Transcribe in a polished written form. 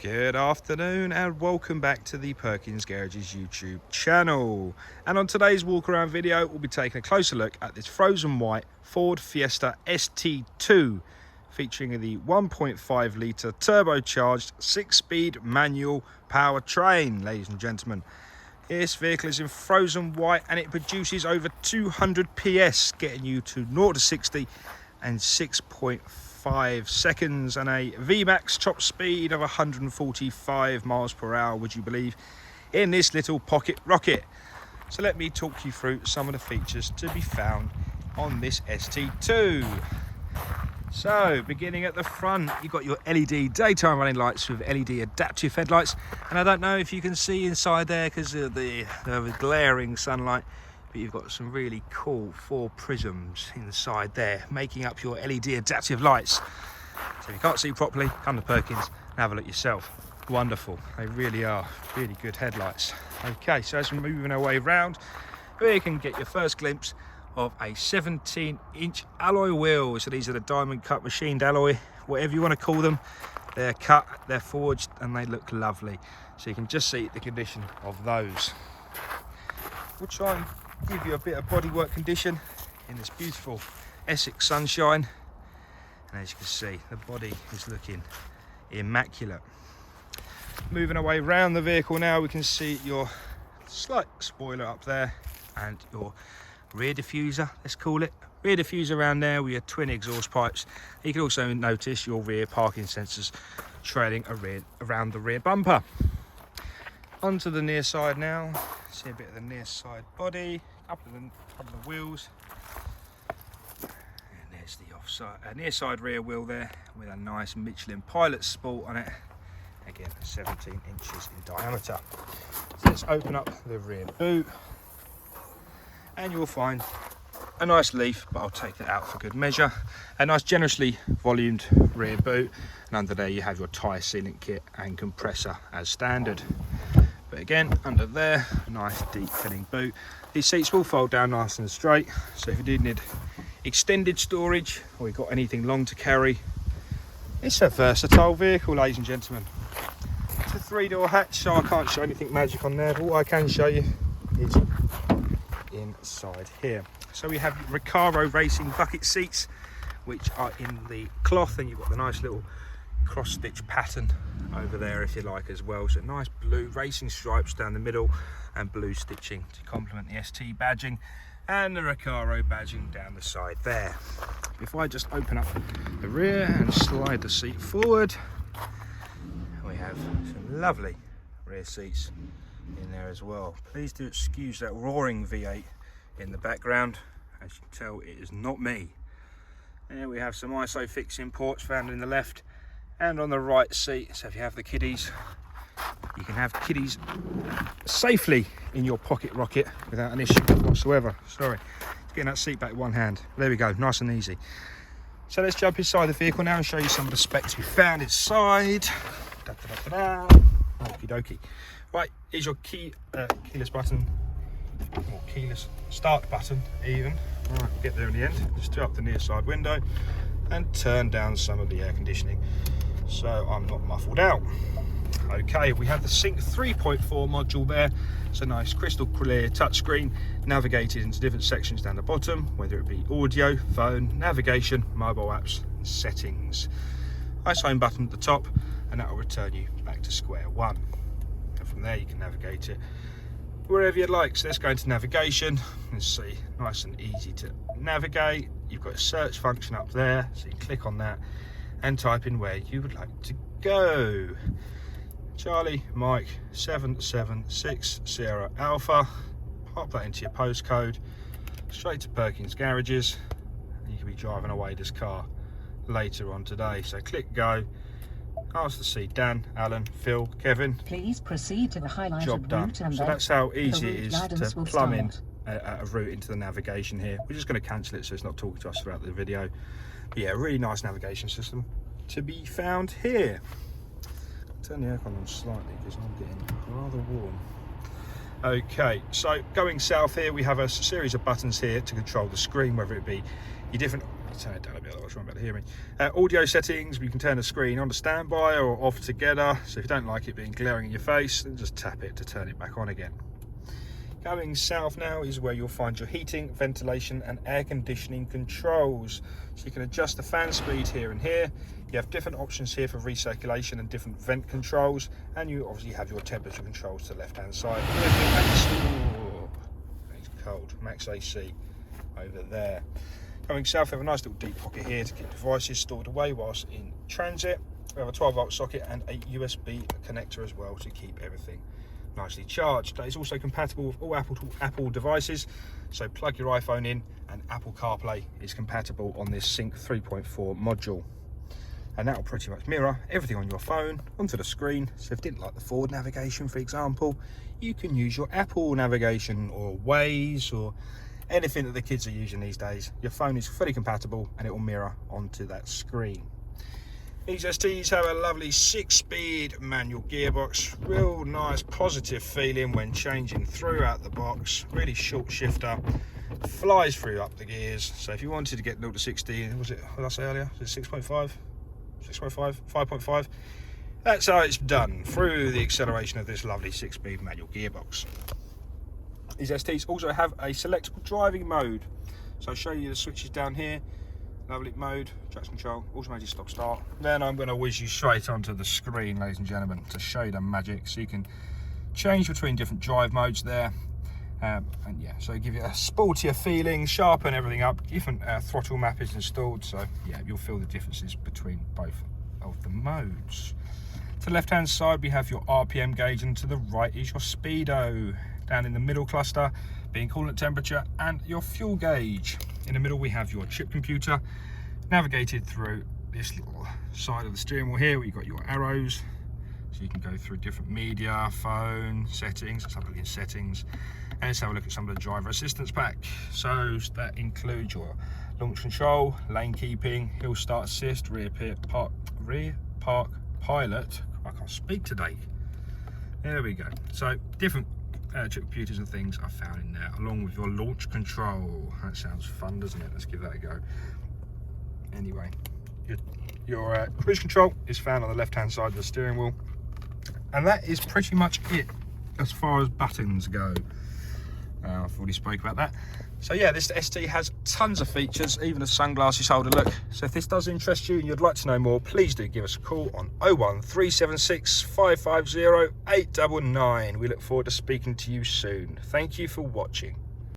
Good afternoon and welcome back to the Perkins Garages YouTube channel. And on today's walk around video, we'll be taking a closer look at this frozen white Ford Fiesta ST-2 featuring the 1.5 litre turbocharged 6-speed manual powertrain, ladies and gentlemen. This vehicle is in frozen white and it produces over 200 PS, getting you to 0 to 60 and 6.5 seconds, and a VMAX top speed of 145 miles per hour, would you believe, in this little pocket rocket. So let me talk you through some of the features to be found on this ST-2. So beginning at the front, you've got your LED daytime running lights with LED adaptive headlights, and I don't know if you can see inside there because of the glaring sunlight, but you've got some really cool 4 prisms inside there making up your LED adaptive lights. So if you can't see properly, come to Perkins and have a look yourself. Wonderful, they really are really good headlights. Okay, so as we're moving our way around, we can get your first glimpse of a 17-inch alloy wheel. So these are the diamond cut machined alloy, whatever you want to call them. They're cut, they're forged, and they look lovely. So you can just see the condition of those. We'll try and give you a bit of bodywork condition in this beautiful Essex sunshine, and as you can see, the body is looking immaculate. Moving our way around the vehicle now, we can see your slight spoiler up there and your rear diffuser, let's call it. Rear diffuser around there with your twin exhaust pipes. You can also notice your rear parking sensors trailing around the rear bumper. Onto the near side now. See a bit of the near side body, couple of wheels. And there's the offside, near side rear wheel there with a nice Michelin Pilot Sport on it. Again, 17 inches in diameter. So let's open up the rear boot, and you'll find a nice leaf, but I'll take that out for good measure. A nice generously volumed rear boot, and under there you have your tyre sealant kit and compressor as standard. But again, under there, a nice deep filling boot. These seats will fold down nice and straight, so if you do need extended storage or you've got anything long to carry, it's a versatile vehicle, ladies and gentlemen. It's a 3-door hatch, so I can't show anything magic on there, but what I can show you is inside here. So we have Recaro Racing bucket seats, which are in the cloth, and you've got the nice little cross-stitch pattern over there if you like as well. So nice blue racing stripes down the middle and blue stitching to complement the ST badging and the Recaro badging down the side there. If I just open up the rear and slide the seat forward, we have some lovely rear seats in there as well. Please do excuse that roaring V8 in the background. As you can tell, it is not me. There we have some ISO fixing ports found in the left and on the right seat. So if you have the kiddies, you can have kiddies safely in your pocket rocket without an issue whatsoever. Sorry, getting that seat back with one hand. There we go, nice and easy. So let's jump inside the vehicle now and show you some of the specs we found inside. Okie dokie. Right, here's your keyless button, or keyless start button even. Right, we'll get there in the end. Just do up the near side window and turn down some of the air conditioning so I'm not muffled out. Okay, we have the Sync 3.4 module there. So nice crystal clear touchscreen, navigated into different sections down the bottom, whether it be audio, phone, navigation, mobile apps, and settings. Nice home button at the top, and that will return you back to square one. And from there you can navigate it wherever you'd like. So let's go into navigation and see, nice and easy to navigate. You've got a search function up there, so you click on that and type in where you would like to go. Charlie Mike 7760 Alpha. Pop that into your postcode, straight to Perkins Garages, and you can be driving away this car later on today. So click go. Ask to see Dan, Alan, Phil, Kevin. Please proceed to the highlighted job done. route, and so that's how easy it is to plumb in start. a route into the navigation here. We're just going to cancel it so it's not talking to us throughout the video. But yeah, really nice navigation system to be found here. I'll turn the aircon on slightly because I'm getting rather warm. Okay, so going south here, we have a series of buttons here to control the screen, whether it be your different Turn it down a bit, otherwise you won't be able to hear me. Audio settings, we can turn the screen on to standby or off together. So if you don't like it being glaring in your face, then just tap it to turn it back on again. Going south now is where you'll find your heating, ventilation and air conditioning controls. So you can adjust the fan speed here and here. You have different options here for recirculation and different vent controls, and you obviously have your temperature controls to the left hand side. It's cold, max AC over there. Going south, we have a nice little deep pocket here to keep devices stored away whilst in transit. We have a 12-volt socket and a USB connector as well to keep everything nicely charged. That is also compatible with all Apple devices, so plug your iPhone in and Apple CarPlay is compatible on this Sync 3.4 module, and that will pretty much mirror everything on your phone onto the screen. So if you didn't like the Ford navigation, for example, you can use your Apple navigation or Waze or anything that the kids are using these days. Your phone is fully compatible and it will mirror onto that screen. These STs have a lovely 6-speed manual gearbox, real nice positive feeling when changing throughout the box, really short shifter, flies through up the gears. So if you wanted to get 0 to 60, what did I say earlier? Was it 6.5? 6.5? 5.5? That's how it's done, through the acceleration of this lovely 6-speed manual gearbox. These STs also have a selectable driving mode. So I'll show you the switches down here. Lovely mode, traction control, automatic stop start. Then I'm going to whiz you straight onto the screen, ladies and gentlemen, to show you the magic. So you can change between different drive modes there. And yeah, so give you a sportier feeling, sharpen everything up. Different throttle map is installed, so yeah, you'll feel the differences between both of the modes. To the left hand side we have your RPM gauge, and to the right is your speedo. Down in the middle cluster being coolant temperature and your fuel gauge. In the middle we have your chip computer, navigated through this little side of the steering wheel here where you've got your arrows, so you can go through different media, phone, settings. Let's have a look in settings, and let's have a look at some of the driver assistance pack. So that includes your launch control, lane keeping, hill start assist, rear park pilot. I can't speak today. There we go. So different chip computers and things are found in there, along with your launch control. That sounds fun, doesn't it? Let's give that a go. Anyway, your cruise control is found on the left hand side of the steering wheel, and that is pretty much it as far as buttons go. I've already spoke about that. So yeah, this ST has tons of features, even a sunglasses holder. Look, so if this does interest you and you'd like to know more, please do give us a call on 01376 550 899. We look forward to speaking to you soon. Thank you for watching.